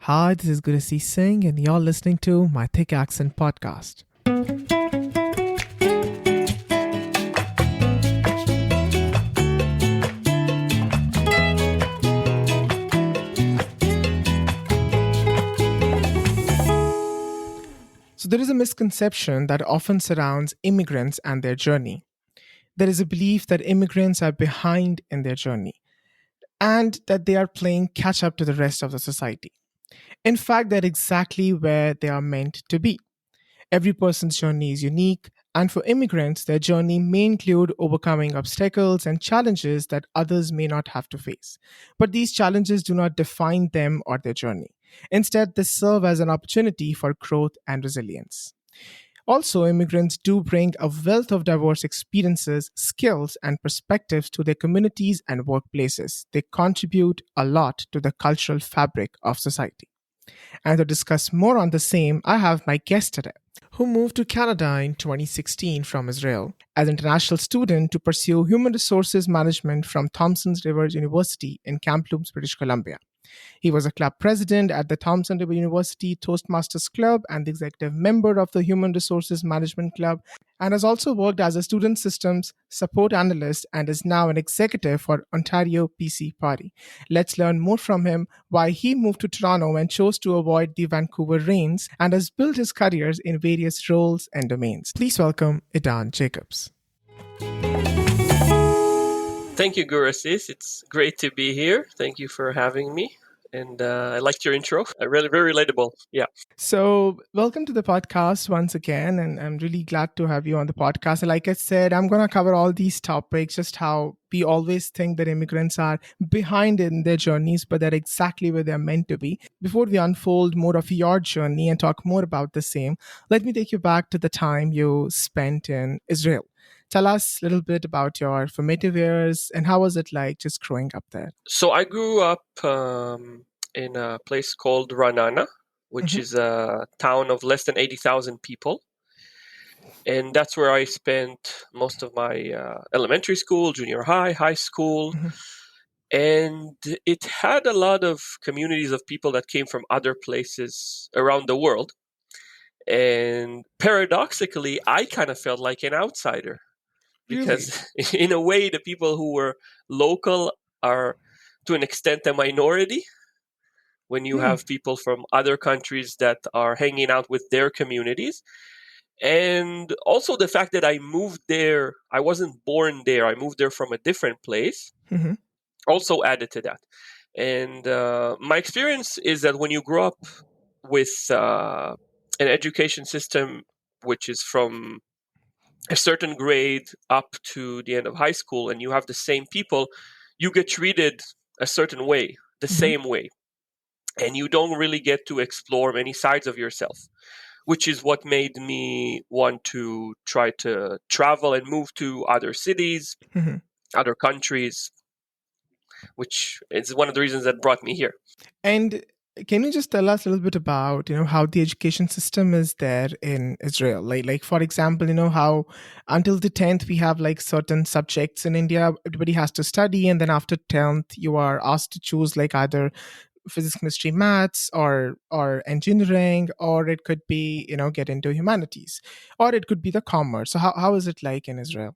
Hi, this is Gurasi Singh, and you're listening to my Thick Accent podcast. So, there is a misconception that often surrounds immigrants and their journey. There is a belief that immigrants are behind in their journey and that they are playing catch up to the rest of the society. In fact, they're exactly where they are meant to be. Every person's journey is unique, and for immigrants, their journey may include overcoming obstacles and challenges that others may not have to face. But these challenges do not define them or their journey. Instead, they serve as an opportunity for growth and resilience. Also, immigrants do bring a wealth of diverse experiences, skills, and perspectives to their communities and workplaces. They contribute a lot to the cultural fabric of society. And to discuss more on the same, I have my guest today, who moved to Canada in 2016 from Israel as an international student to pursue human resources management from Thompson River University in Camp Loom, British Columbia. He was a club president at the Thompson River University Toastmasters Club and the executive member of the Human Resources Management Club, and has also worked as a Student Systems Support Analyst and is now an executive for Ontario PC Party. Let's learn more from him why he moved to Toronto and chose to avoid the Vancouver rains and has built his careers in various roles and domains. Please welcome Idan Jacobs. Thank you, Gurasis. It's great to be here. Thank you for having me. And I liked your intro. Really, very relatable. Yeah. So, welcome to the podcast once again. And I'm really glad to have you on the podcast. And like I said, I'm going to cover all these topics, just how we always think that immigrants are behind in their journeys, but they're exactly where they're meant to be. Before we unfold more of your journey and talk more about the same, let me take you back to the time you spent in Israel. Tell us a little bit about your formative years and how was it like just growing up there? So I grew up in a place called Ra'anana, which is a town of less than 80,000 people. And that's where I spent most of my elementary school, junior high, high school. And it had a lot of communities of people that came from other places around the world. And paradoxically, I kind of felt like an outsider. Because in a way, the people who were local are, to an extent, a minority. When you have people from other countries that are hanging out with their communities. And also the fact that I moved there, I wasn't born there. I moved there from a different place, also added to that. And my experience is that when you grow up with an education system which is from a certain grade up to the end of high school, and you have the same people, you get treated a certain way, the same way. And you don't really get to explore many sides of yourself, which is what made me want to try to travel and move to other cities, other countries, which is one of the reasons that brought me here. And can you just tell us a little bit about, how the education system is there in Israel? Like for example, how until the 10th we have like certain subjects in India, everybody has to study, and then after 10th you are asked to choose like either physics, chemistry, maths, or engineering, or it could be, get into humanities, or it could be the commerce. So how is it like in Israel?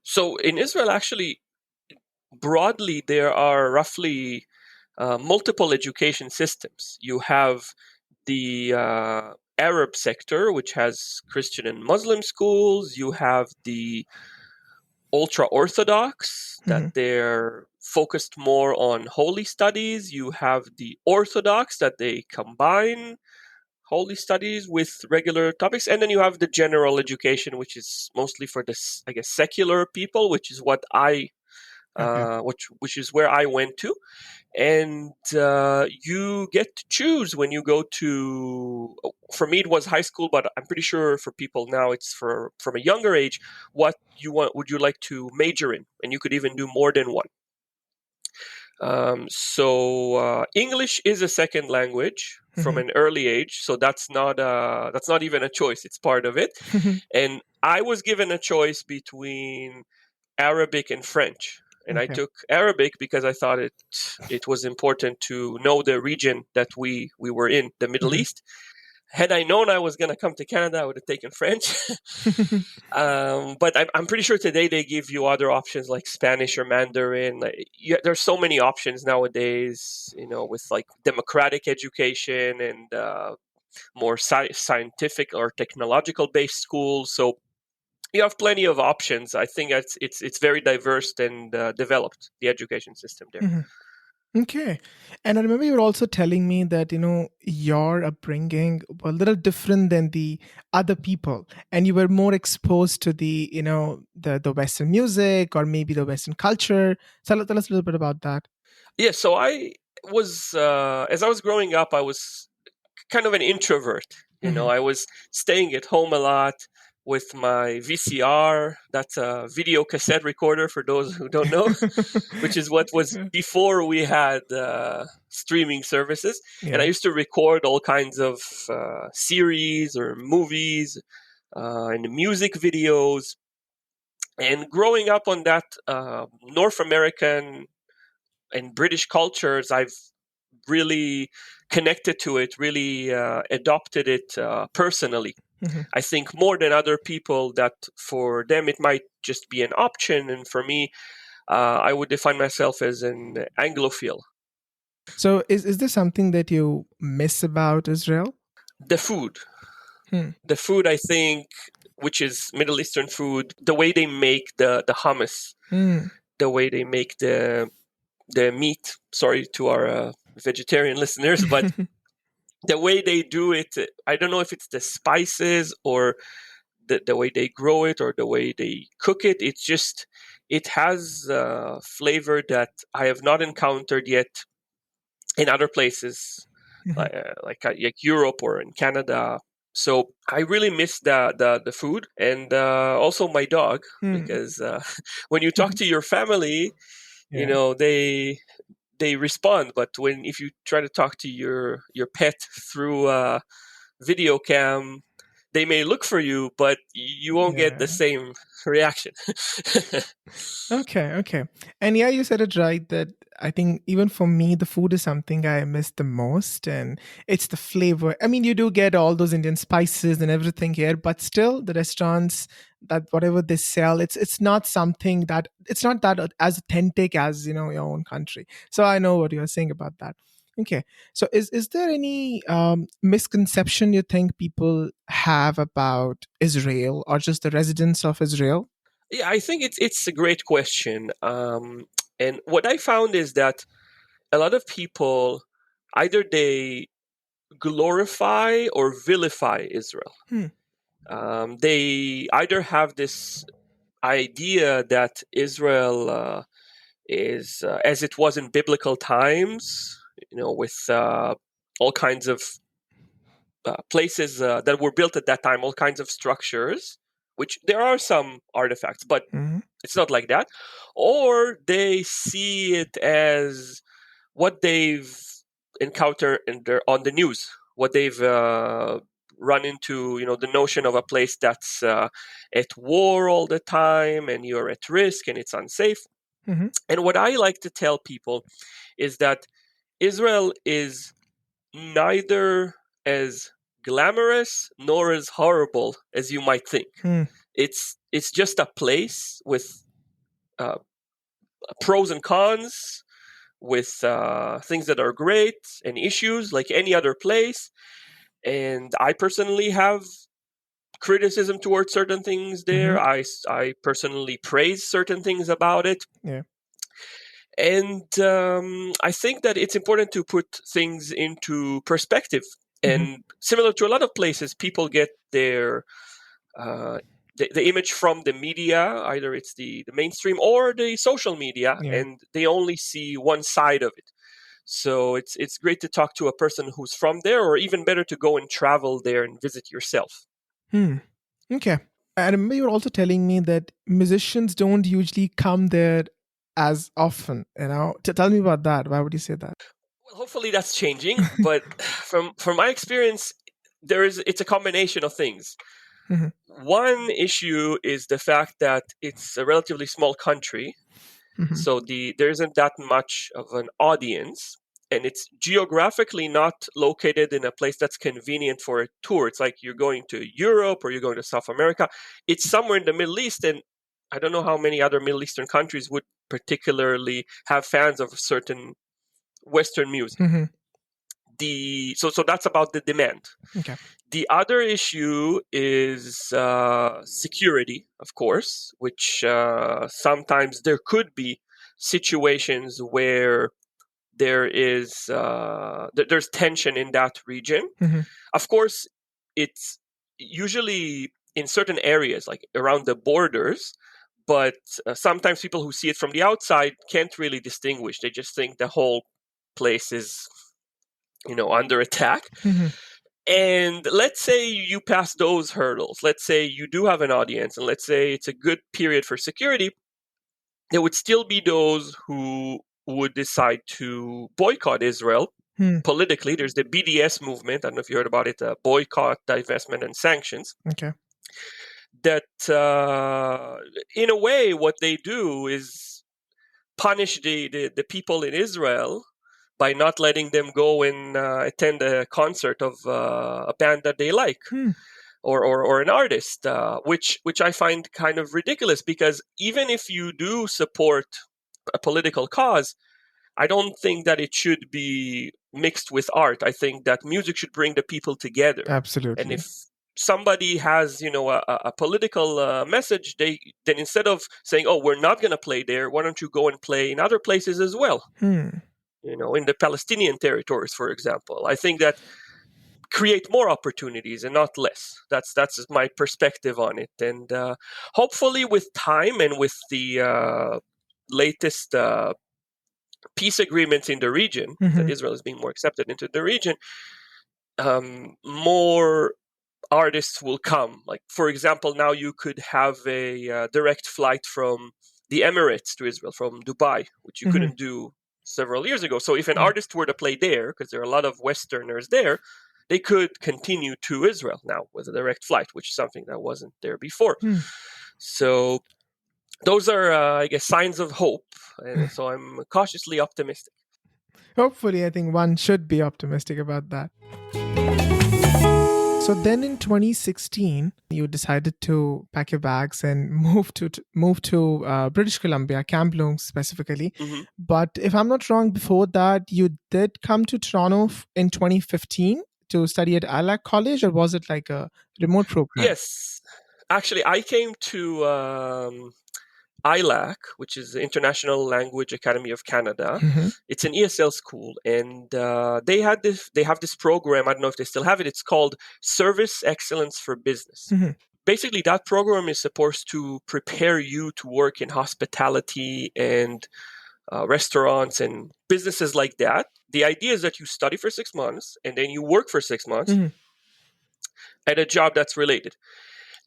So in Israel, actually, broadly, there are roughly multiple education systems. You have the Arab sector, which has Christian and Muslim schools. You have the ultra-Orthodox, that they're focused more on holy studies. You have the Orthodox, that they combine holy studies with regular topics. And then you have the general education, which is mostly for the, I guess, secular people, which is what which is where I went to. And you get to choose when you go to, for me it was high school, but I'm pretty sure for people now it's from a younger age, what would you like to major in, and you could even do more than one. So English is a second language from an early age, so that's not even a choice, it's part of it. And I was given a choice between Arabic and French. and I took Arabic because I thought it was important to know the region that we were in, the Middle East. Had I known I was going to come to Canada, I would have taken French. But I'm pretty sure today they give you other options like Spanish or Mandarin. There's so many options nowadays, with like democratic education and more scientific or technological based schools. So you have plenty of options. I think it's very diverse and developed, the education system there. Okay. And I remember you were also telling me that, your upbringing was a little different than the other people. And you were more exposed to the Western music or maybe the Western culture. So tell us a little bit about that. Yeah, so I was, as I was growing up, I was kind of an introvert. I was staying at home a lot with my VCR. That's a video cassette recorder for those who don't know, which is what was before we had streaming services. Yeah. And I used to record all kinds of series or movies and music videos. And growing up on that North American and British cultures, I've really connected to it, really adopted it personally. I think more than other people that for them it might just be an option. And for me, I would define myself as an Anglophile. So is there something that you miss about Israel? The food. The food, I think, which is Middle Eastern food, the way they make the hummus, the way they make the meat. Sorry to our vegetarian listeners, but the way they do it, I don't know if it's the spices or the way they grow it or the way they cook it. It has a flavor that I have not encountered yet in other places, like Europe or in Canada. So I really miss the food and also my dog, because when you talk to your family, they respond, but if you try to talk to your pet through a video cam, they may look for you, but you won't get the same reaction. Okay. And yeah, you said it right that I think even for me, the food is something I miss the most, and it's the flavor. I mean, you do get all those Indian spices and everything here, but still, the restaurants, that whatever they sell, it's not something that it's not that as authentic as your own country. So I know what you're saying about that. Okay, so is there any misconception you think people have about Israel or just the residents of Israel? Yeah, I think it's a great question. And what I found is that a lot of people either they glorify or vilify Israel. They either have this idea that Israel is as it was in biblical times, with all kinds of places that were built at that time, all kinds of structures, which there are some artifacts, but it's not like that. Or they see it as what they've encountered on the news, what they've run into, the notion of a place that's at war all the time and you're at risk and it's unsafe. And what I like to tell people is that Israel is neither as glamorous nor as horrible as you might think. It's just a place with pros and cons, with things that are great and issues like any other place. And I personally have criticism towards certain things there. I personally praise certain things about it. Yeah. And I think that it's important to put things into perspective. And similar to a lot of places, people get their the image from the media, either it's the mainstream or the social media, and they only see one side of it. So it's great to talk to a person who's from there, or even better to go and travel there and visit yourself. Okay. I remember you were also telling me that musicians don't usually come there as often. Tell me about that. Why would you say that? Well, hopefully that's changing, but from my experience, it's a combination of things. One issue is the fact that it's a relatively small country, So there isn't that much of an audience, and it's geographically not located in a place that's convenient for a tour. It's like you're going to Europe or you're going to South America. It's somewhere in the Middle East, and I don't know how many other Middle Eastern countries would particularly have fans of certain Western music. So that's about the demand. Okay. The other issue is security, of course, which sometimes there could be situations where there's tension in that region. Of course, it's usually in certain areas, like around the borders, but sometimes people who see it from the outside can't really distinguish. They just think the whole place is, under attack. And let's say you pass those hurdles. Let's say you do have an audience, and let's say it's a good period for security. There would still be those who would decide to boycott Israel politically. There's the BDS movement. I don't know if you heard about it, boycott, divestment, and sanctions. Okay. That, in a way, what they do is punish the people in Israel by not letting them go and attend a concert of a band that they like, or an artist, which I find kind of ridiculous, because even if you do support a political cause, I don't think that it should be mixed with art. I think that music should bring the people together. Absolutely. And if somebody has, a political message, then instead of saying, "Oh, we're not going to play there," why don't you go and play in other places as well? In the Palestinian territories, for example. I think that create more opportunities and not less. That's my perspective on it. And hopefully with time and with the latest peace agreements in the region, that Israel is being more accepted into the region, more artists will come. Like, for example, now you could have a direct flight from the Emirates to Israel, from Dubai, which you couldn't do several years ago. So if an artist were to play there, because there are a lot of Westerners there, they could continue to Israel now with a direct flight, which is something that wasn't there before. So those are, I guess, signs of hope. And so I'm cautiously optimistic. Hopefully, I think one should be optimistic about that. So then in 2016, you decided to pack your bags and move to British Columbia, Camp Loom specifically. But if I'm not wrong, before that, you did come to Toronto in 2015 to study at ILAC College, or was it like a remote program? Yes. Actually, I came to ILAC, which is the International Language Academy of Canada. It's an ESL school, and they have this program. I don't know if they still have it. It's called Service Excellence for Business. Basically, that program is supposed to prepare you to work in hospitality and restaurants and businesses like that. The idea is that you study for 6 months and then you work for 6 months at a job that's related.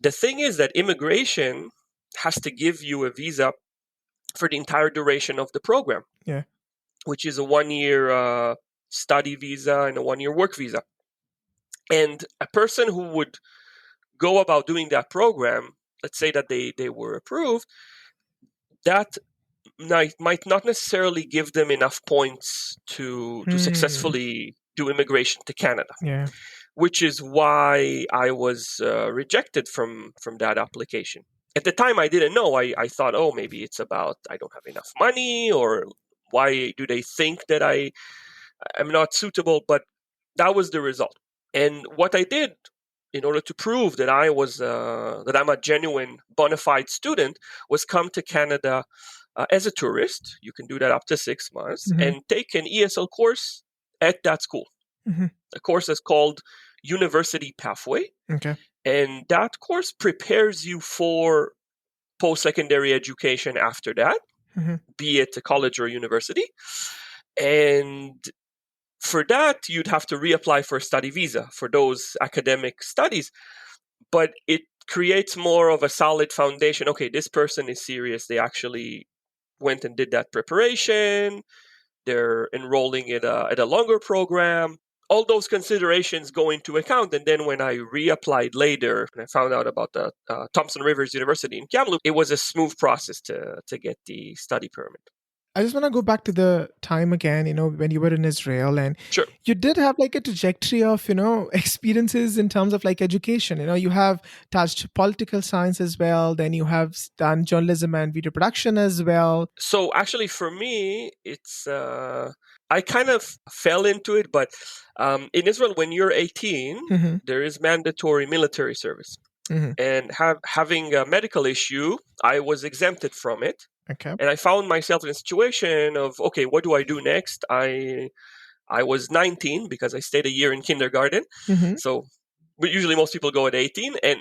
The thing is that immigration has to give you a visa for the entire duration of the program, which is a 1-year study visa and a 1-year work visa. And a person who would go about doing that program, let's say that they were approved, that might not necessarily give them enough points to successfully do immigration to Canada. Which is why I was rejected from that application. At the time, I didn't know. I thought, oh, maybe it's about I don't have enough money, or why do they think that I'm not suitable? But that was the result. And what I did in order to prove that I'm a genuine bona fide student was come to Canada as a tourist. You can do that up to 6 months and take an ESL course at that school. The course is called University Pathway. And that course prepares you for post-secondary education after that, be it a college or a university. And for that, you'd have to reapply for a study visa for those academic studies. But it creates more of a solid foundation. Okay, this person is serious. They actually went and did that preparation. They're enrolling at a longer program. all those considerations go into account. And then when I reapplied later and I found out about the Thompson River University in Camp Loom, it was a smooth process to get the study permit. I just want to go back to the time again, when you were in Israel, and Sure. you did have like a trajectory of, experiences in terms of like education. You have touched political science as well, then you have done journalism and video production as well. So actually for me, it's, I kind of fell into it, but in Israel, when you're 18, there is mandatory military service. And having a medical issue, I was exempted from it. Okay. And I found myself in a situation of, okay, what do I do next? I was 19 because I stayed a year in kindergarten. So but usually most people go at 18, and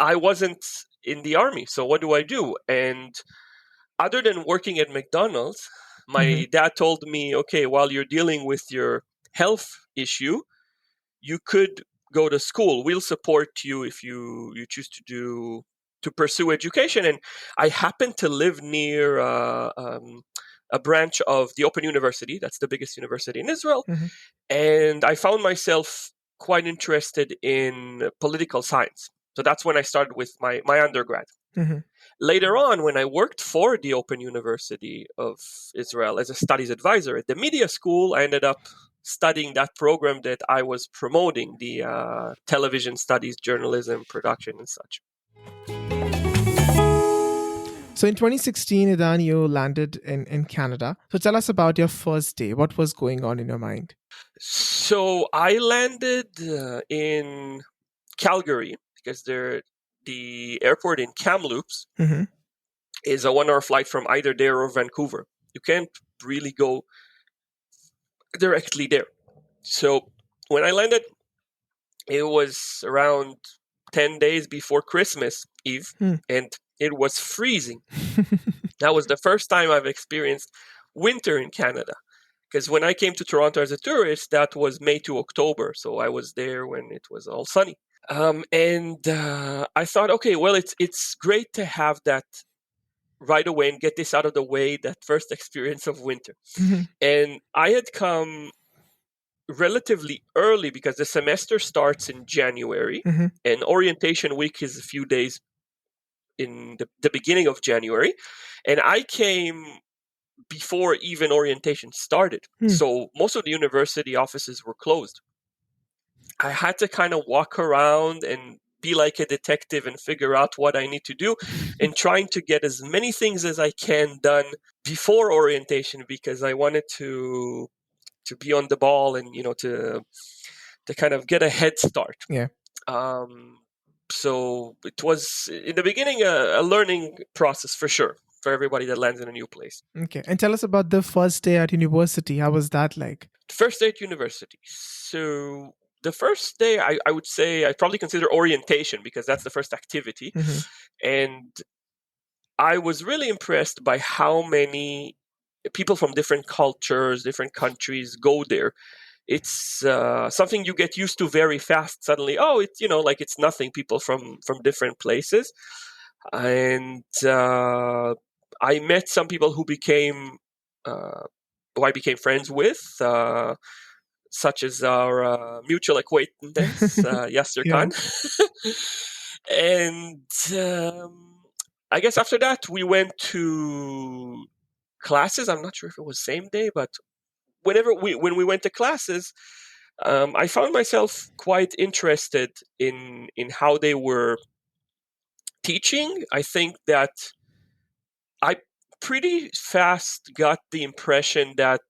I wasn't in the army. So what do I do? And other than working at McDonald's, my dad told me, okay, while you're dealing with your health issue, you could go to school. We'll support you if you choose to pursue education. And I happen to live near a branch of the Open University. That's the biggest university in Israel. And I found myself quite interested in political science. So that's when I started with my undergrad. Later on, when I worked for the Open University of Israel as a studies advisor at the media school, I ended up studying that program that I was promoting, the television studies, journalism, production, and such. So in 2016, Idan, you landed in Canada. So tell us about your first day. What was going on in your mind? So I landed in Calgary because the airport in Kamloops is a 1 hour flight from either there or Vancouver. You can't really go directly there. So when I landed, it was around 10 days before Christmas Eve, and it was freezing. That was the first time I've experienced winter in Canada. Because when I came to Toronto as a tourist, that was May to October. So I was there when it was all sunny. And I thought, okay, well, it's great to have that right away and get this out of the way, that first experience of winter. And I had come relatively early because the semester starts in January and orientation week is a few days in the beginning of January. And I came before even orientation started. So most of the university offices were closed. I had to kind of walk around and be like a detective and figure out what I need to do and trying to get as many things as I can done before orientation because I wanted to be on the ball and, to kind of get a head start. Yeah. So it was in the beginning a learning process for sure for everybody that lands in a new place. Okay. And tell us about the first day at university. How was that like? First day at university. So the first day, I would say I probably consider orientation because that's the first activity. And I was really impressed by how many people from different cultures, different countries go there. It's something you get used to very fast. Suddenly, it's like it's nothing. People from different places, and I met some people who I became friends with, such as our mutual acquaintance Yasser Khan, and I guess after that we went to classes. I'm not sure if it was same day, but when we went to classes, I found myself quite interested in how they were teaching. I think that I pretty fast got the impression that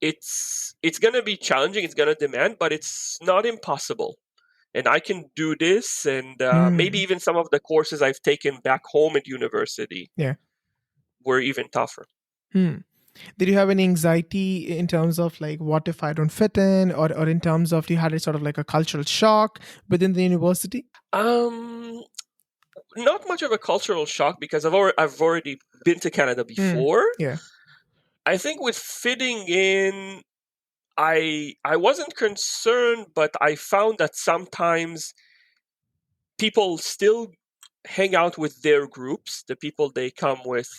it's going to be challenging, it's going to demand, but it's not impossible. And I can do this, and maybe even some of the courses I've taken back home at university were even tougher. Did you have any anxiety in terms of like, what if I don't fit in, or in terms of you had a sort of like a cultural shock within the university? Not much of a cultural shock because I've already been to Canada before. Yeah. I think with fitting in, I wasn't concerned, but I found that sometimes people still hang out with their groups, the people they come with,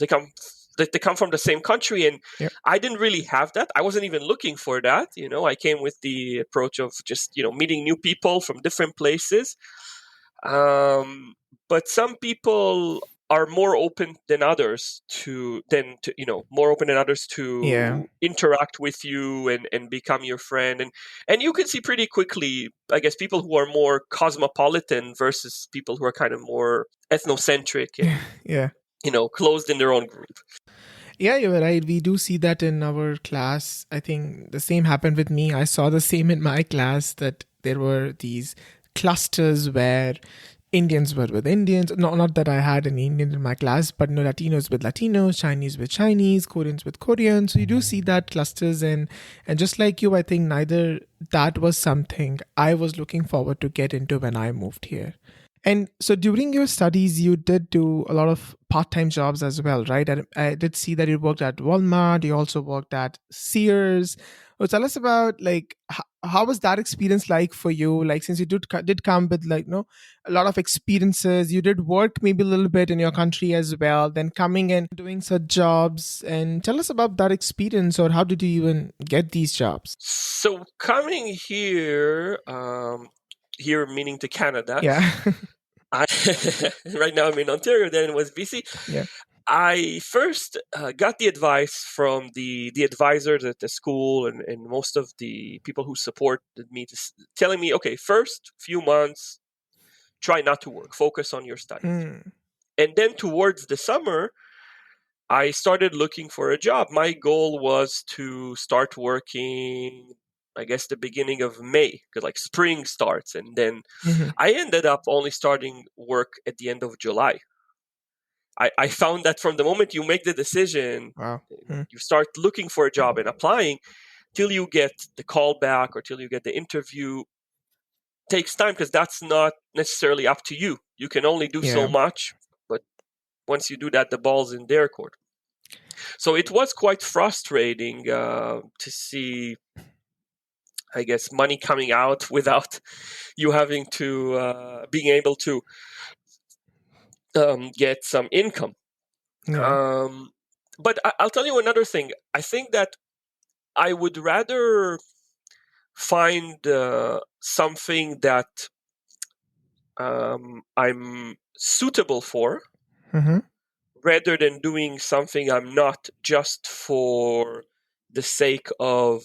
they come that they come from the same country, and Yep. I didn't really have that. I wasn't even looking for that. I came with the approach of just meeting new people from different places. But some people are more open than others to Yeah. interact with you and become your friend, and you can see pretty quickly, I guess, people who are more cosmopolitan versus people who are kind of more ethnocentric and Yeah. closed in their own group. Yeah, you're right. We do see that in our class. I think the same happened with me. I saw the same in my class, that there were these clusters where Indians were with Indians. No, not that I had any Indian in my class, but no, Latinos with Latinos, Chinese with Chinese, Koreans with Koreans. So you do see that clusters, and just like you, I think neither that was something I was looking forward to get into when I moved here. And so during your studies, you did do a lot of part-time jobs as well, right? I did see that you worked at Walmart. You also worked at Sears. So tell us about, like, how was that experience like for you? Like, since you did come with, like, a lot of experiences, you did work maybe a little bit in your country as well, then coming and doing such jobs. And tell us about that experience, or how did you even get these jobs? So coming here, here meaning to Canada. Yeah. Right now I'm in Ontario, then it was BC. Yeah. I first got the advice from the advisors at the school and most of the people who supported me, telling me, okay, first few months, try not to work, focus on your studies. And then towards the summer, I started looking for a job. My goal was to start working, I guess, the beginning of May, because like spring starts. And then I ended up only starting work at the end of July. I found that from the moment you make the decision, Wow. you start looking for a job and applying, till you get the call back or till you get the interview, takes time, because that's not necessarily up to you. You can only do so Yeah. much, but once you do that, the ball's in their court. So it was quite frustrating to see, I guess, money coming out without you having to being able to get some income. Yeah. But I'll tell you another thing. I think that I would rather find something that I'm suitable for, rather than doing something I'm not, just for the sake of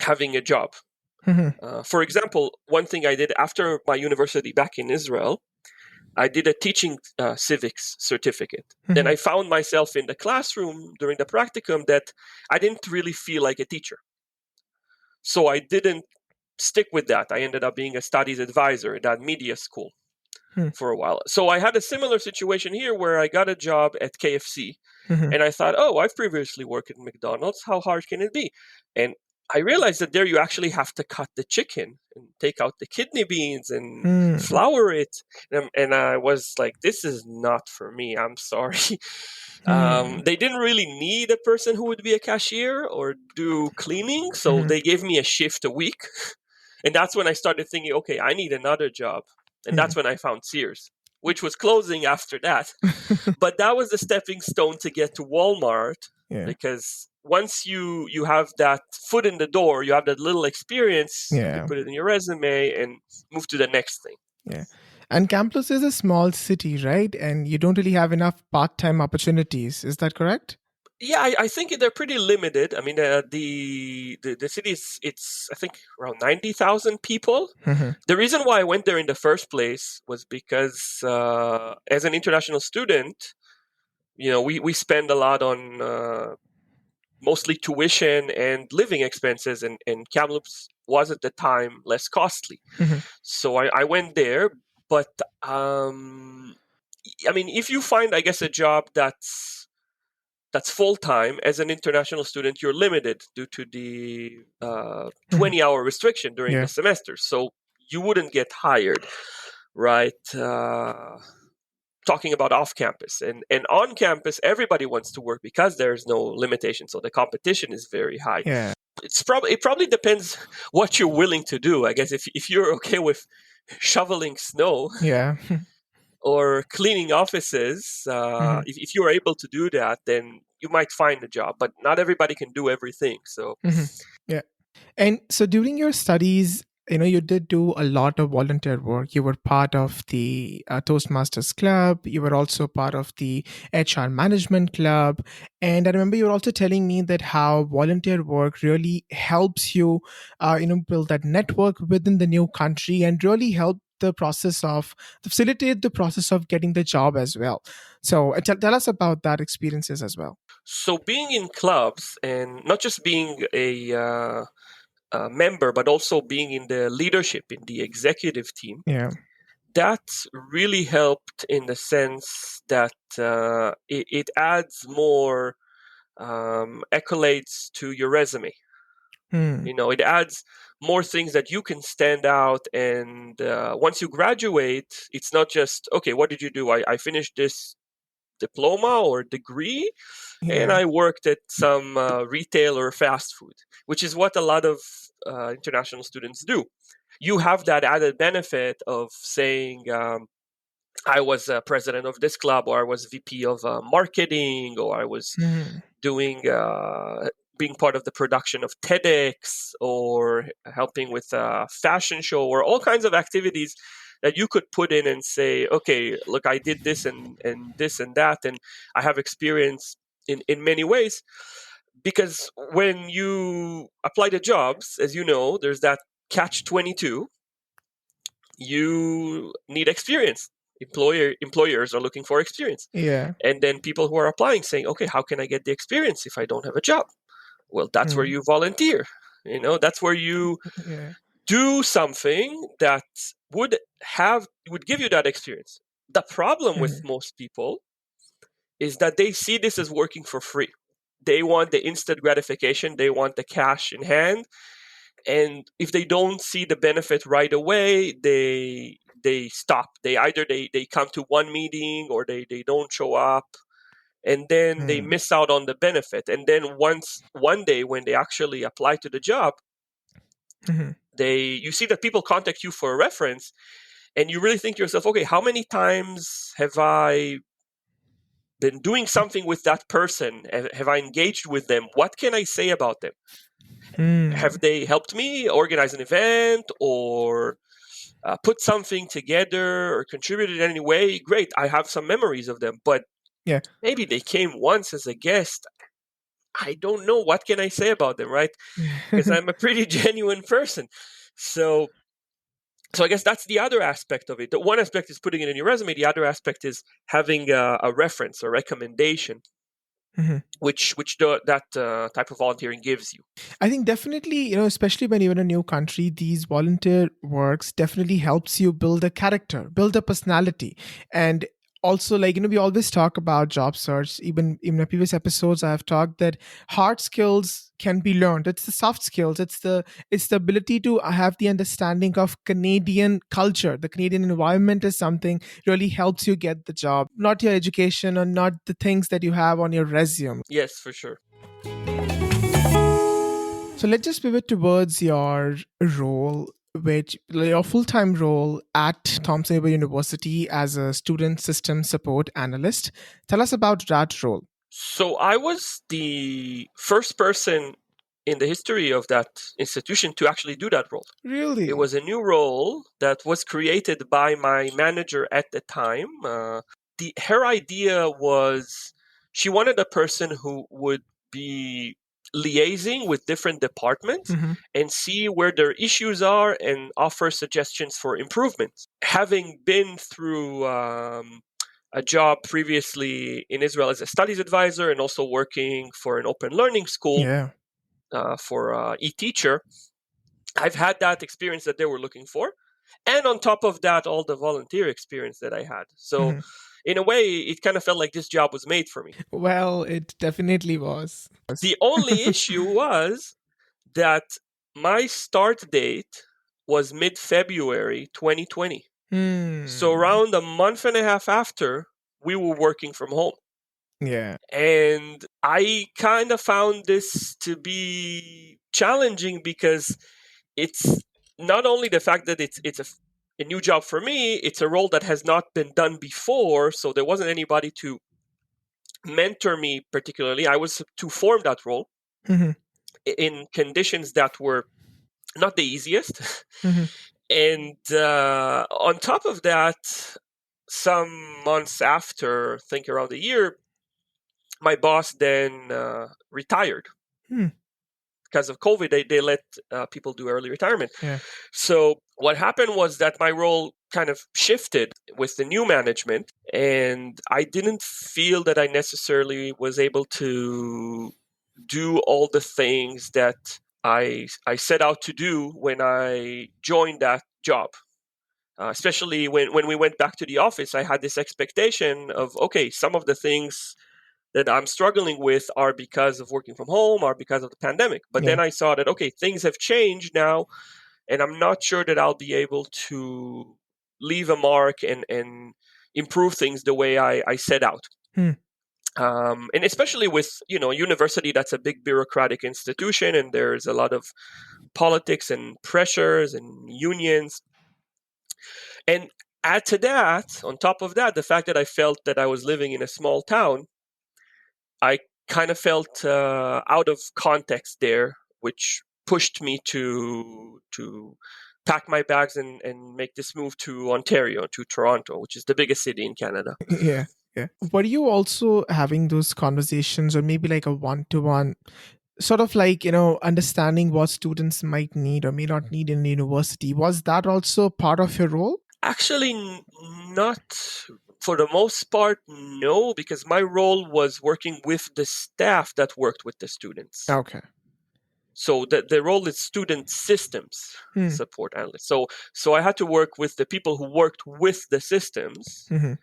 having a job. For example, one thing I did after my university back in Israel, I did a teaching civics certificate. Then I found myself in the classroom during the practicum that I didn't really feel like a teacher. So I didn't stick with that. I ended up being a studies advisor at that media school for a while. So I had a similar situation here where I got a job at KFC, and I thought, oh, I've previously worked at McDonald's. How hard can it be? And I realized that there you actually have to cut the chicken and take out the kidney beans and flour it. And I was like, this is not for me. I'm sorry. They didn't really need a person who would be a cashier or do cleaning. So they gave me a shift a week. And that's when I started thinking, okay, I need another job. And that's when I found Sears, which was closing after that. But that was the stepping stone to get to Walmart. Yeah. Because once you have that foot in the door, you have that little experience, you can put it in your resume and move to the next thing. Yeah. And Campus is a small city, right? And you don't really have enough part-time opportunities. Is that correct? Yeah, I think they're pretty limited. I mean, the city it's I think around 90,000 people. The reason why I went there in the first place was because as an international student, we spend a lot on mostly tuition and living expenses, and Camp Loom was at the time less costly. So I went there, but I mean, if you find, I guess, a job that's full-time as an international student, you're limited due to the 20-hour restriction during the semester. So you wouldn't get hired, right? Talking about off-campus. And on campus, everybody wants to work because there's no limitation. So the competition is very high. Yeah. It probably depends what you're willing to do. I guess if you're okay with shoveling snow, Yeah. or cleaning offices. Mhm. If you are able to do that, then you might find a job, but not everybody can do everything. So Mhm. Yeah. And so during your studies, you did do a lot of volunteer work. You were part of the Toastmasters club. You were also part of the HR management club. And I remember you were also telling me that how volunteer work really helps you, build that network within the new country and really help the process of facilitate the process of getting the job as well. So tell us about that experiences as well. so being in clubs and not just being a member, but also being in the leadership, in the executive team, Yeah. that really helped in the sense that it adds more accolades to your resume. Hmm. It adds more things that you can stand out. And once you graduate, it's not just, okay, what did you do? I finished this diploma or degree, and Yeah. I worked at some retail or fast food, which is what a lot of international students do. You have that added benefit of saying, I was president of this club, or I was VP of marketing, or I was Hmm. doing being part of the production of TEDx, or helping with a fashion show, or all kinds of activities that you could put in and say, okay, look, I did this and this and that, and I have experience in many ways. Because when you apply to jobs, as you know, there's that catch 22. You need experience. Employers are looking for experience. Yeah. And then people who are applying saying, okay, how can I get the experience if I don't have a job? Well, that's where Hmm. you volunteer. That's where you Yeah. do something that would give you that experience. The problem with Mhm. most people is that they see this as working for free. They want the instant gratification, they want the cash in hand, and if they don't see the benefit right away, they stop. They come to one meeting, or they don't show up, and then they Mm. miss out on the benefit. And then one day when they actually apply to the job, Mhm. you see that people contact you for a reference, and you really think to yourself, okay, how many times have I been doing something with that person? Have I engaged with them? What can I say about them? Have Mm. they helped me organize an event, or put something together, or contributed in any way? Great, I have some memories of them. But Yeah. maybe they came once as a guest. I don't know, what can I say about them, right? Because I'm a pretty genuine person. So so I guess that's the other aspect of it. The one aspect is putting it in your resume. The other aspect is having a reference, a recommendation, Mhm. that type of volunteering gives you. I think definitely, especially when you're in a new country, these volunteer works definitely helps you build a character, build a personality. And also, like, we always talk about job search. Even in previous episodes, I have talked that hard skills can be learned. It's the soft skills. It's the ability to have the understanding of Canadian culture. The Canadian environment is something really helps you get the job, not your education or not the things that you have on your resume. Yes, for sure. So let's just pivot towards your role, which your full time role at Thompson River University as a student system support analyst. Tell us about that role. So I was the first person in the history of that institution to actually do that role. It Really? was a new role that was created by my manager at the time. Her idea was, she wanted a person who would be liaising with different departments Hmm. and see where their issues are and offer suggestions for improvements. Having been through a job previously in Israel as a studies advisor, and also working for an open learning school Yeah. for e-teacher, I've had that experience that they were looking for. And on top of that, all the volunteer experience that I had. So, Hmm. in a way, it kind of felt like this job was made for me. Well, it definitely was. The only issue was that my start date was mid February 2020. So, Hmm. around a month and a half after, we were working from home. Yeah. And I kind of found this to be challenging, because it's not only the fact that it's a a new job for me. It's a role that has not been done before, so there wasn't anybody to mentor me particularly. I was to form that role Mm-hmm. in conditions that were not the easiest. Mm-hmm. And on top of that, some months after, I think around a year, my boss then retired. Hmm. Because of COVID, they let people do early retirement. Yeah. So what happened was that my role kind of shifted with the new management, and I didn't feel that I necessarily was able to do all the things that I set out to do when I joined that job. Especially when we went back to the office, I had this expectation of, okay, some of the things that I'm struggling with are because of working from home, are because of the pandemic. But Yeah. then I saw that, okay, things have changed now, and I'm not sure that I'll be able to leave a mark and improve things the way I set out. Hmm. And especially with, university, that's a big bureaucratic institution, and there's a lot of politics and pressures and unions. And add to that, on top of that, the fact that I felt that I was living in a small town, I kind of felt out of context there, which pushed me to pack my bags and make this move to Ontario, to Toronto, which is the biggest city in Canada. Yeah. Yeah. Were you also having those conversations, or maybe like a one-to-one, sort of like, understanding what students might need or may not need in university? Was that also part of your role? Actually, not for the most part, no, because my role was working with the staff that worked with the students. Okay. So the role is Student Systems Hmm. Support Analyst. So I had to work with the people who worked with the systems, Mm-hmm.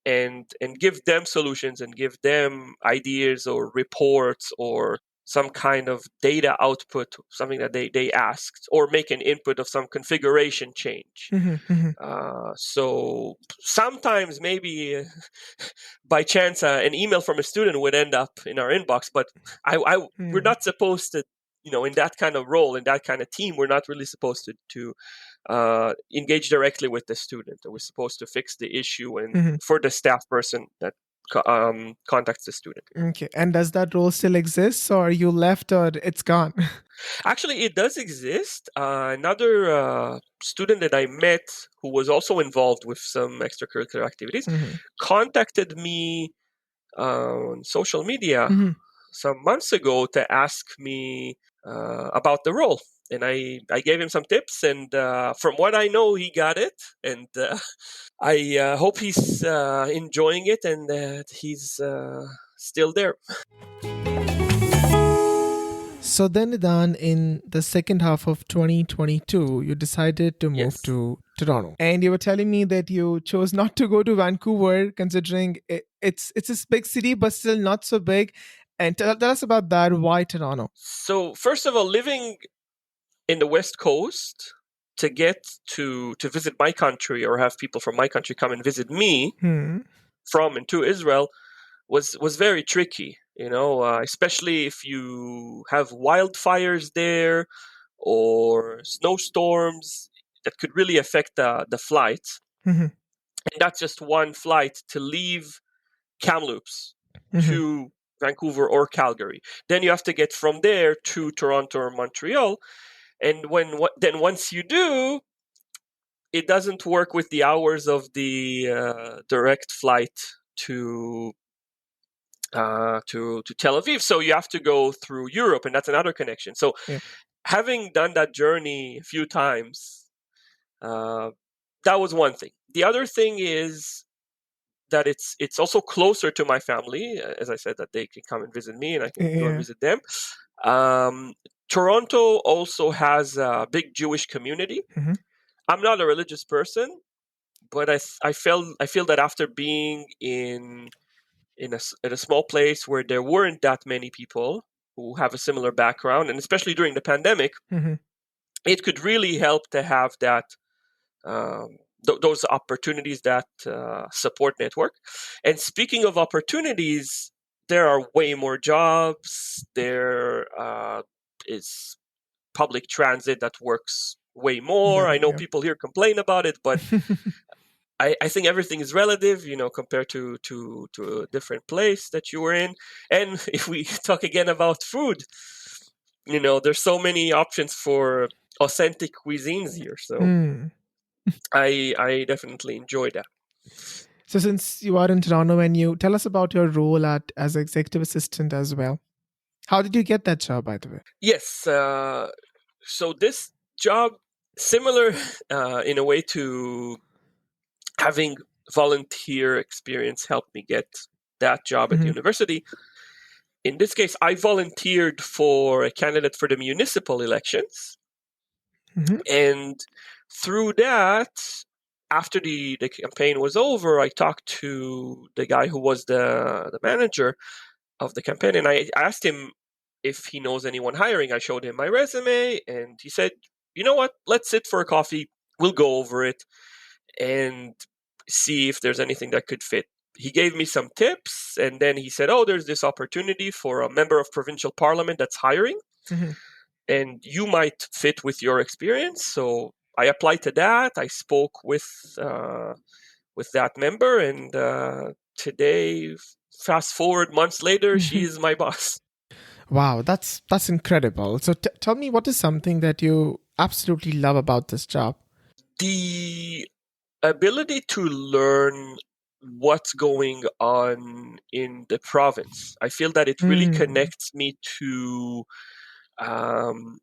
and give them solutions and give them ideas or reports or some kind of data output, something that they asked, or make an input of some configuration change. Mm-hmm. Mm-hmm. So sometimes maybe by chance an email from a student would end up in our inbox, but we're Hmm. not supposed to, in that kind of role, in that kind of team, we're not really supposed to engage directly with the student. We're supposed to fix the issue and Mm-hmm. for the staff person that contacts the student. Okay. And does that role still exist, or you left, or it's gone? Actually, it does exist. Another student that I met who was also involved with some extracurricular activities Mm-hmm. contacted me on social media Mm-hmm. some months ago to ask me about the role. And I gave him some tips, and from what I know, he got it. And I hope he's enjoying it and that he's still there. So then, Idan, in the second half of 2022, you decided to move Yes. to Toronto, and you were telling me that you chose not to go to Vancouver, considering it's a big city, but still not so big. And tell us about that. Why Toronto? So first of all, living in the West Coast, to get to visit my country or have people from my country come and visit me Hmm. from and to Israel was very tricky. Especially if you have wildfires there or snowstorms that could really affect the flight. Mm-hmm. And that's just one flight to leave Kamloops Mm-hmm. to Vancouver or Calgary. Then you have to get from there to Toronto or Montreal. And then once you do, it doesn't work with the hours of the direct flight to to Tel Aviv. So you have to go through Europe, and that's another connection. So Yeah. having done that journey a few times, uh, that was one thing. The other thing is that it's also closer to my family. As I said, that they can come and visit me, and I can go and Yeah. visit them. Um, Toronto also has a big Jewish community. Mm-hmm. I'm not a religious person, but I feel that after being in a small place where there weren't that many people who have a similar background, and especially during the pandemic, Mm-hmm. it could really help to have that um, those opportunities, that support network. And speaking of opportunities, there are way more jobs. There is public transit that works way more. I Better, know yeah. people here complain about it, but I think everything is relative, compared to a different place that you were in. And if we talk again about food, there's so many options for authentic cuisines here. So Hmm. I definitely enjoy that. So since you are in Toronto, and you tell us about your role as executive assistant as well. How did you get that job, by the way? Yes. So this job, similar in a way to having volunteer experience, helped me get that job at the Mm-hmm. university. In this case, I volunteered for a candidate for the municipal elections. Mm-hmm. And through that, after the campaign was over, I talked to the guy who was the manager of the campaign, and I asked him if he knows anyone hiring. I showed him my resume, and he said, "You know what? Let's sit for a coffee. We'll go over it and see if there's anything that could fit." He gave me some tips, and then he said, "Oh, there's this opportunity for a member of provincial parliament that's hiring, Mm-hmm. and you might fit with your experience." So I applied to that. I spoke with that member, and today, fast forward months later, she is my boss. Wow, that's incredible. So tell me, what is something that you absolutely love about this job? The ability to learn what's going on in the province. I feel that it really Mm. connects me to um,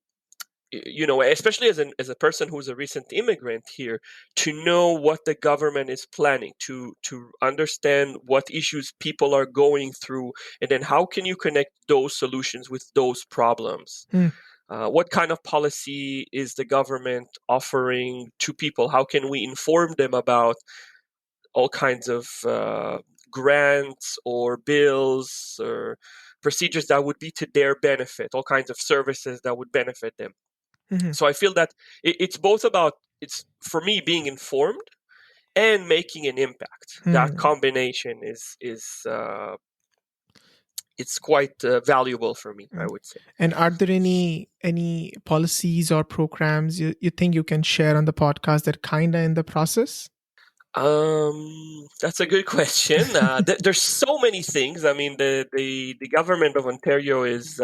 especially as a person who's a recent immigrant here, to know what the government is planning, to understand what issues people are going through, and then how can you connect those solutions with those problems. Mm. What kind of policy is the government offering to people? How can we inform them about all kinds of grants or bills or procedures that would be to their benefit, all kinds of services that would benefit them? Mm-hmm. So I feel that it's both about, it's for me, being informed and making an impact. That Mm. combination is it's quite valuable for me, I Mm. would say. And are there any policies or programs you think you can share on the podcast that kinda in the process? That's a good question. There's so many things. I mean, the government of Ontario is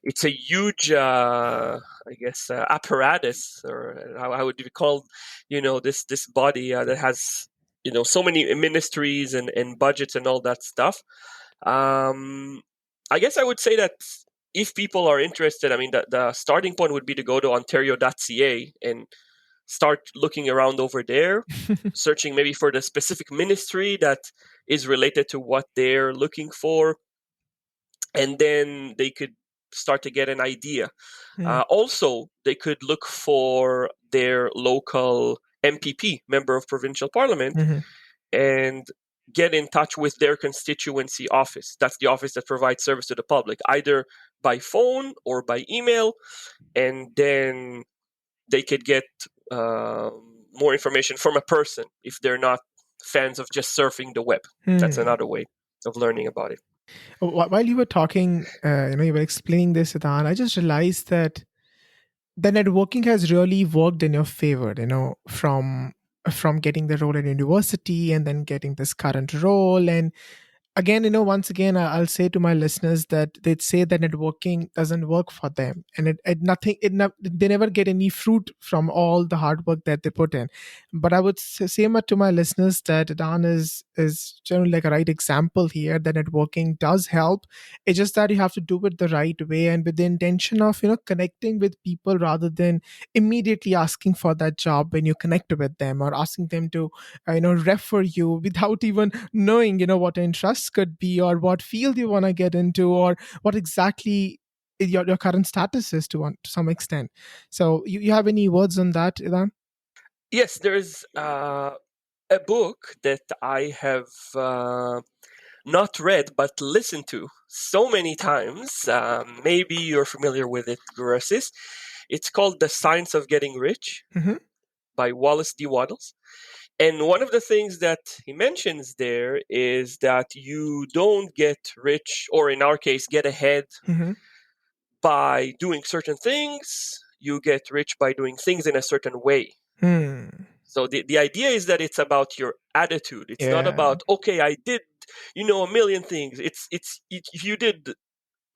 it's a huge, I guess, apparatus, or how would you call, this body that has, so many ministries and budgets and all that stuff. Um, I guess I would say that if people are interested, I mean, the starting point would be to go to ontario.ca and start looking around over there, searching maybe for the specific ministry that is related to what they're looking for, and then they could start to get an idea. Mm. Also, they could look for their local MPP, member of provincial parliament, Mm-hmm. and get in touch with their constituency office. That's the office that provides service to the public, either by phone or by email, and then they could get more information from a person if they're not fans of just surfing the web. That's Mm. another way of learning about it. While you were talking, you were explaining this, Idan, I just realized that the networking has really worked in your favor, from getting the role at university and then getting this current role. And again, once again, I'll say to my listeners that they'd say that networking doesn't work for them, and they never get any fruit from all the hard work that they put in. But I would say to my listeners that Dan is generally like a right example here, that networking does help. It's just that you have to do it the right way and with the intention of connecting with people, rather than immediately asking for that job when you connect with them, or asking them to refer you without even knowing what interests could be, or what field you want to get into, or what exactly your current status is to some extent. So you have any words on that, Idan? Yes, there's a book that I have not read but listened to so many times. Maybe you're familiar with it, Gurasis. It's called The Science of Getting Rich Mm-hmm. by Wallace D. Waddles. And one of the things that he mentions there is that you don't get rich, or in our case, get ahead Mm-hmm. by doing certain things. you get rich by doing things in a certain way. So the idea is that it's about your attitude. It's not about, okay, I did, a million things. It's if you did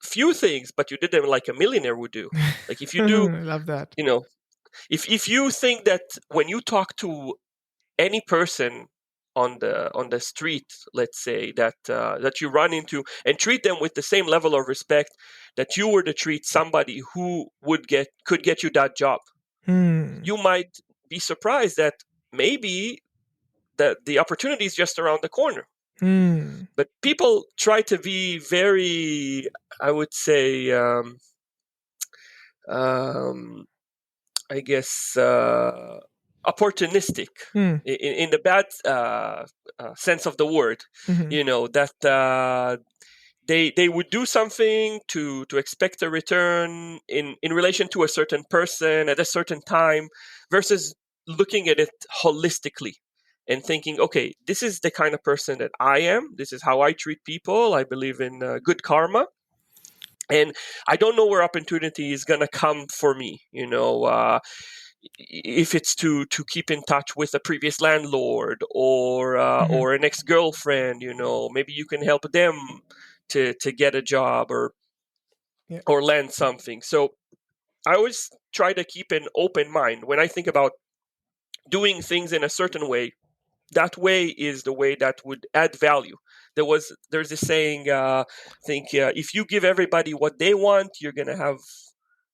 few things, but you did them like a millionaire would do. Like if you do, I love that. If you think that when you talk to any person on the street, let's say, that you run into, and treat them with the same level of respect that you were to treat somebody who could get you that job, you might be surprised that maybe that the opportunity is just around the corner. But people try to be very, I would say, I guess, opportunistic in the bad sense of the word. That they would do something to expect a return in relation to a certain person at a certain time, versus looking at it holistically and thinking, okay, this is the kind of person that I am. This is how I treat people. I believe in good karma. And I don't know where opportunity is going to come for me, if it's to keep in touch with a previous landlord or an ex-girlfriend, maybe you can help them to get a job or land something. So I always try to keep an open mind when I think about doing things in a certain way. That way is the way that would add value. There's this saying, I think, if you give everybody what they want, you're gonna have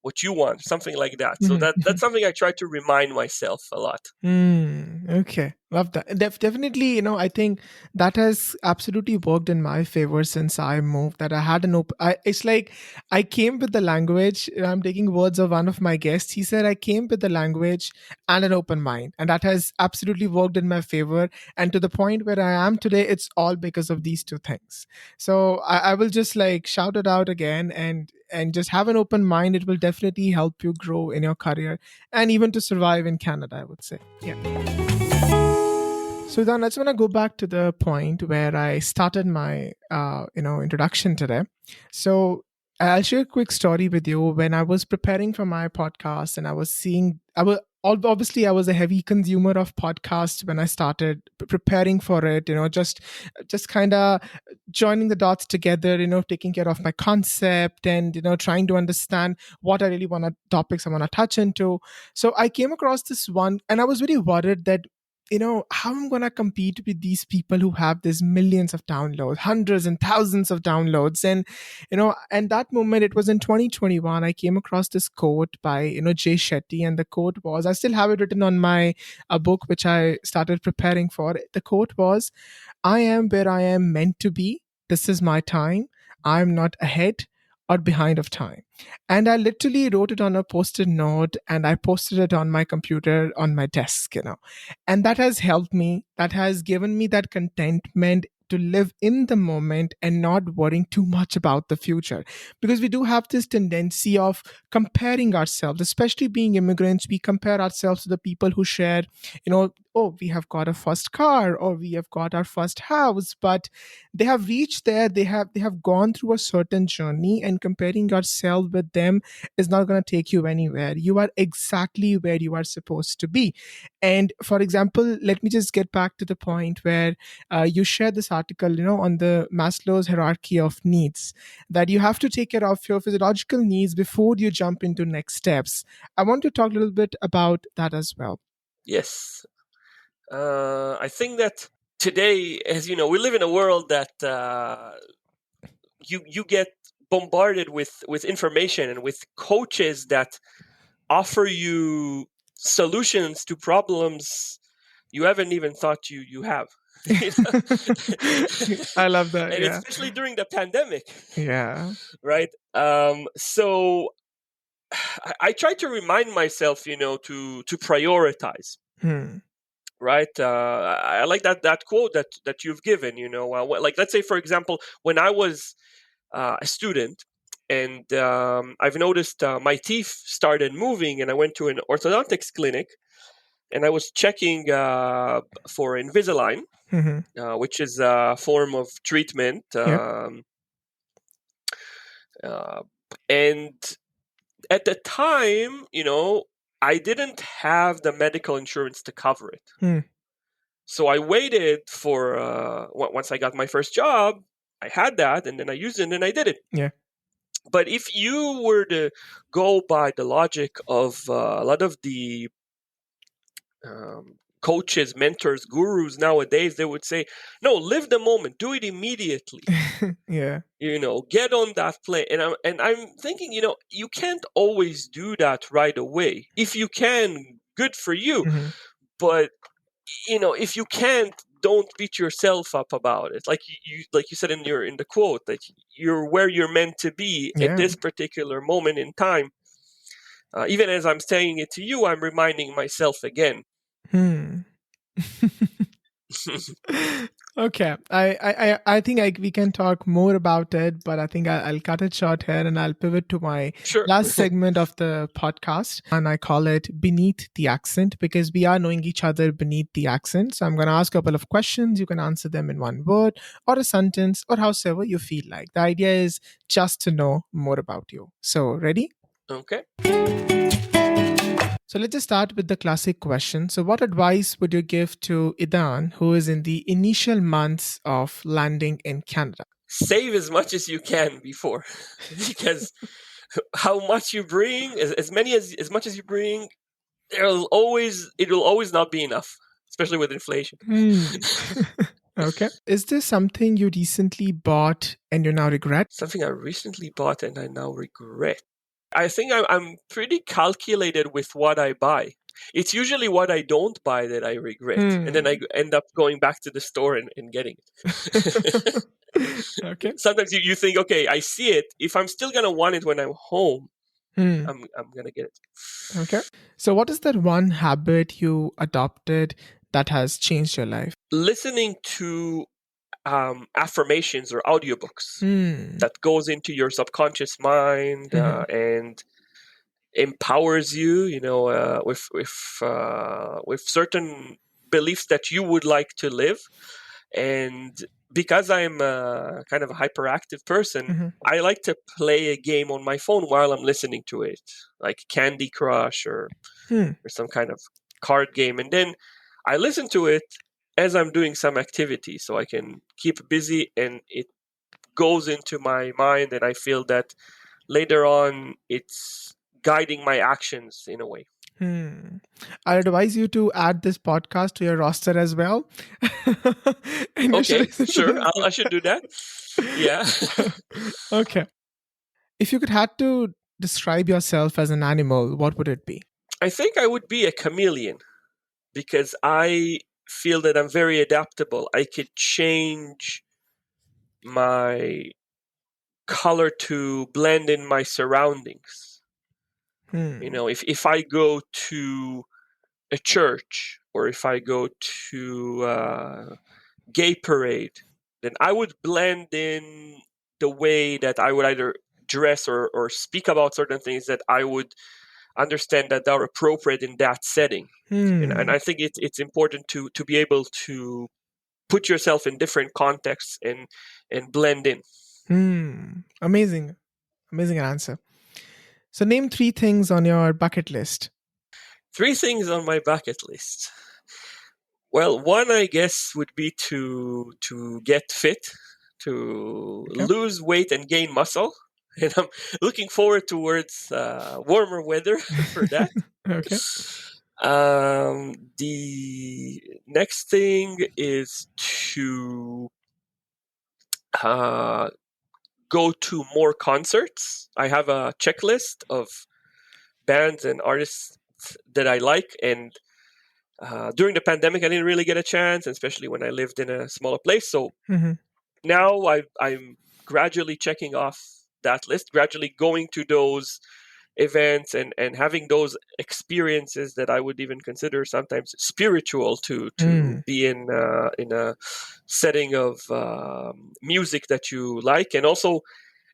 what you want, something like that. So that's something I try to remind myself a lot. Okay, love that. Definitely, I think that has absolutely worked in my favor since I moved. That I had an open. It's like I came with the language. I'm taking words of one of my guests. He said I came with the language and an open mind, and that has absolutely worked in my favor. And to the point where I am today, it's all because of these two things. So I will just like shout it out again and just have an open mind. It will definitely help you grow in your career and even to survive in Canada, I would say. Yeah. So then let's want to go back to the point where I started my introduction today. So I'll share a quick story with you. When I was preparing for my podcast and I was seeing, obviously I was a heavy consumer of podcasts when I started preparing for it, just kind of joining the dots together, taking care of my concept and, trying to understand what I really want to topics I want to touch into. So I came across this one and I was very worried that how I'm going to compete with these people who have these millions of downloads, hundreds and thousands of downloads. And that moment, it was in 2021, I came across this quote by, Jay Shetty. And the quote was, I still have it written on my book, which I started preparing for. The quote was, I am where I am meant to be. This is my time. I'm not ahead or behind of time. And I literally wrote it on a post-it note and I posted it on my computer on my desk, and that has helped me. That has given me that contentment to live in the moment and not worrying too much about the future. Because we do have this tendency of comparing ourselves, especially being immigrants. We compare ourselves to the people who share, oh, we have got a first car or we have got our first house, but they have reached there. They have gone through a certain journey, and comparing yourself with them is not going to take you anywhere. You are exactly where you are supposed to be. And for example, let me just get back to the point where you shared this article, on the Maslow's hierarchy of needs, that you have to take care of your physiological needs before you jump into next steps. I want to talk a little bit about that as well. Yes. I think that today, as you know, we live in a world that you get bombarded with information and with coaches that offer you solutions to problems you haven't even thought you have. I love that. And Yeah. especially during the pandemic. Yeah. Right. So I try to remind myself, to prioritize. Right. I like that quote that you've given. Like, let's say, for example, when I was a student, and I've noticed my teeth started moving, and I went to an orthodontics clinic, and I was checking for Invisalign, which is a form of treatment. Yeah. And At the time, I didn't have the medical insurance to cover it. So I waited for once I got my first job, I had that, and then I used it, and then I did it. Yeah. But if you were to go by the logic of a lot of the coaches, mentors, gurus nowadays, they would say, no, live the moment, do it immediately. Yeah. Get on that plane. And I'm thinking, you can't always do that right away. If you can, good for you. But if you can't, don't beat yourself up about it. Like you said in the quote, that you're where you're meant to be at Yeah. this particular moment in time. Even as I'm saying it to you, I'm reminding myself again. Okay, I think we can talk more about it, but I think I'll cut it short here and I'll pivot to my Sure. last segment of the podcast, and I call it Beneath the Accent, because we are knowing each other beneath the accent. So I'm going to ask a couple of questions. You can answer them in one word or a sentence or however you feel like. The idea is just to know more about you. So, ready? Okay. So let's just start with the classic question. So, what advice would you give to Idan, who is in the initial months of landing in Canada? Save as much as you can before, because how much you bring, as much as you bring, it will always not be enough, especially with inflation. Okay. Is there something you recently bought and you now regret? Something I recently bought and I now regret. I think I'm pretty calculated with what I buy. It's usually what I don't buy that I regret. And then I end up going back to the store and getting it. Okay. Sometimes you think, okay, I see it. If I'm still going to want it when I'm home, I'm going to get it. Okay. So, what is that one habit you adopted that has changed your life? Listening to affirmations or audiobooks that goes into your subconscious mind and empowers you, with certain beliefs that you would like to live. And because I'm kind of a hyperactive person, I like to play a game on my phone while I'm listening to it, like Candy Crush or some kind of card game. And then I listen to it as I'm doing some activity so I can keep busy, and it goes into my mind, and I feel that later on it's guiding my actions in a way. I advise you to add this podcast to your roster as well. Okay, sure. I should do that. Yeah. Okay. If you could had to describe yourself as an animal, what would it be? I think I would be a chameleon because I feel that I'm very adaptable. I could change my color to blend in my surroundings. If I go to a church or if I go to a gay parade, then I would blend in the way that I would either dress or speak about certain things that I would understand that are appropriate in that setting. And I think it's important to be able to put yourself in different contexts and blend in. Amazing answer. So name 3 things on your bucket list. 3 things on my bucket list. Well, one I guess would be to get fit, to lose weight and gain muscle. And I'm looking forward towards warmer weather for that. Okay. The next thing is to go to more concerts. I have a checklist of bands and artists that I like, and during the pandemic, I didn't really get a chance, especially when I lived in a smaller place. So now I'm gradually checking off that list, gradually going to those events and having those experiences that I would even consider sometimes spiritual to be in a setting of music that you like, and also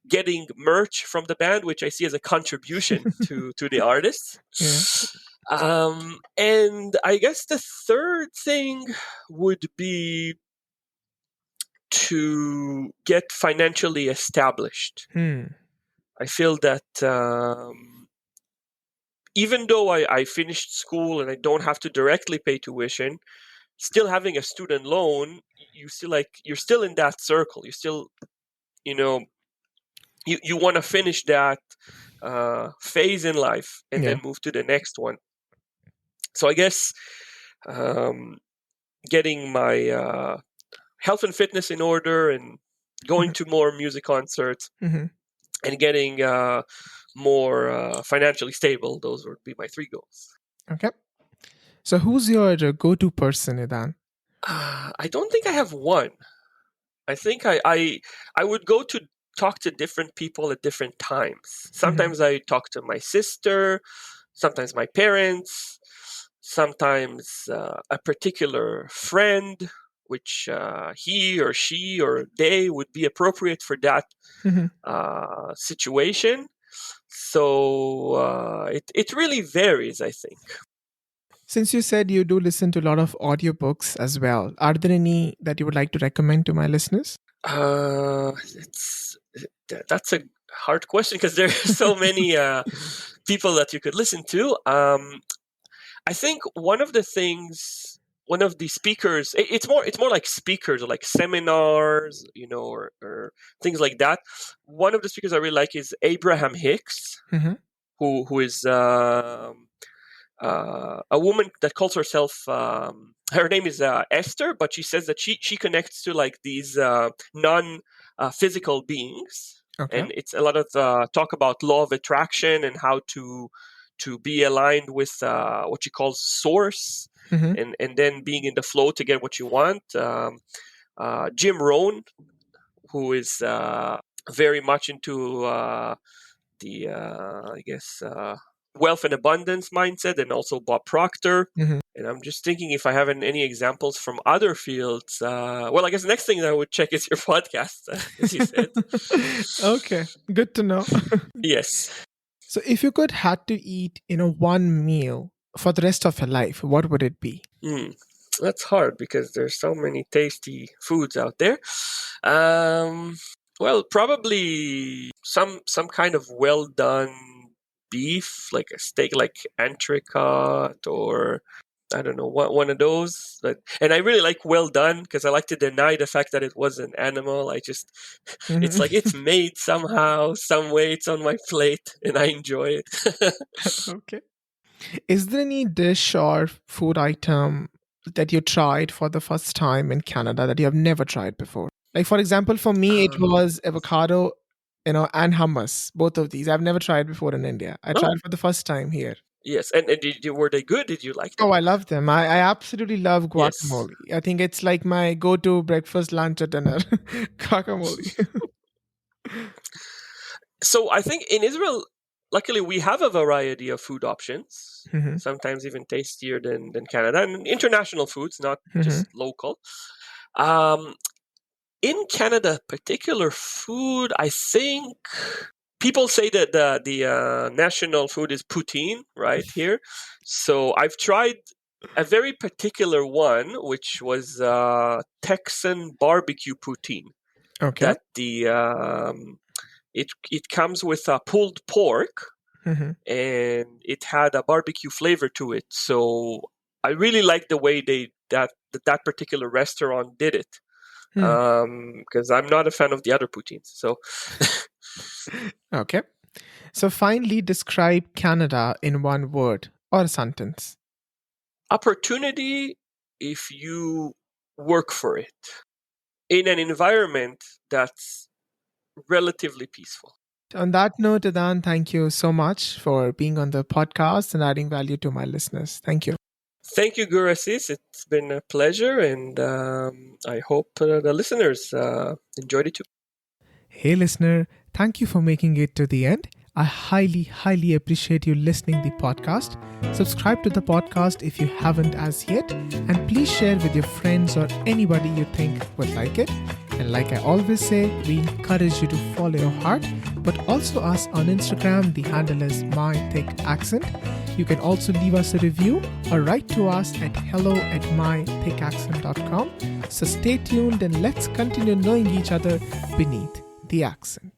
getting merch from the band, which I see as a contribution to the artists. And I guess the third thing would be to get financially established. I feel that even though I finished school and I don't have to directly pay tuition, still having a student loan, you're still in that circle. You still, you want to finish that phase in life and then move to the next one. So I guess getting my health and fitness in order and going to more music concerts and getting more financially stable, those would be my 3 goals. Okay. So who's your go-to person, Idan? I don't think I have one. I think I would go to talk to different people at different times. Sometimes I talk to my sister, sometimes my parents, sometimes a particular friend, which he or she or they would be appropriate for that situation. So it really varies, I think. Since you said you do listen to a lot of audiobooks as well, are there any that you would like to recommend to my listeners? That's a hard question because there are so many people that you could listen to. I think one of the speakers, it's more like speakers or like seminars, or things like that. One of the speakers I really like is Abraham Hicks, who is a woman that calls herself, her name is Esther, but she says that she connects to like these non-physical beings. Okay. And it's a lot of talk about law of attraction and how to be aligned with what she calls source, and then being in the flow to get what you want. Jim Rohn, who is very much into the I guess wealth and abundance mindset, and also Bob Proctor. And I'm just thinking if I have any examples from other fields. Well, I guess the next thing that I would check is your podcast, as you said. Okay, good to know. Yes. So if you could had to eat, one meal for the rest of your life, what would it be? That's hard because there's so many tasty foods out there. Well, probably some kind of well done beef, like a steak, like entrecote, or I don't know, one of those. And I really like well done because I like to deny the fact that it was an animal. It's like it's made somehow, some way. It's on my plate, and I enjoy it. Okay. Is there any dish or food item that you tried for the first time in Canada that you have never tried before? Like, for example, for me, it was avocado, and hummus. Both of these I've never tried before in India. I tried for the first time here. Yes, and were they good? Did you like them? Oh, I love them. I absolutely love guacamole. Yes. I think it's like my go-to breakfast, lunch, or dinner. Guacamole. So I think in Israel, luckily, we have a variety of food options, sometimes even tastier than Canada, and international foods, not just local. In Canada, particular food, I think people say that the national food is poutine, right, here. So I've tried a very particular one, which was Texan barbecue poutine. Okay. That it comes with pulled pork, and it had a barbecue flavor to it. So I really like the way that particular restaurant did it. Because I'm not a fan of the other poutines. So okay. So finally, describe Canada in one word or a sentence. Opportunity if you work for it in an environment that's relatively peaceful. On that note, Idan, thank you so much for being on the podcast and adding value to my listeners. Thank you. Thank you, Guru Assis. It's been a pleasure, and I hope the listeners enjoyed it too. Hey, listener, thank you for making it to the end. I highly, highly appreciate you listening to the podcast. Subscribe to the podcast if you haven't as yet, and please share with your friends or anybody you think would like it. And like I always say, we encourage you to follow your heart, but also us on Instagram. The handle is mythicaccent. You can also leave us a review or write to us at hello@mythicaccent.com. So stay tuned and let's continue knowing each other beneath the accent.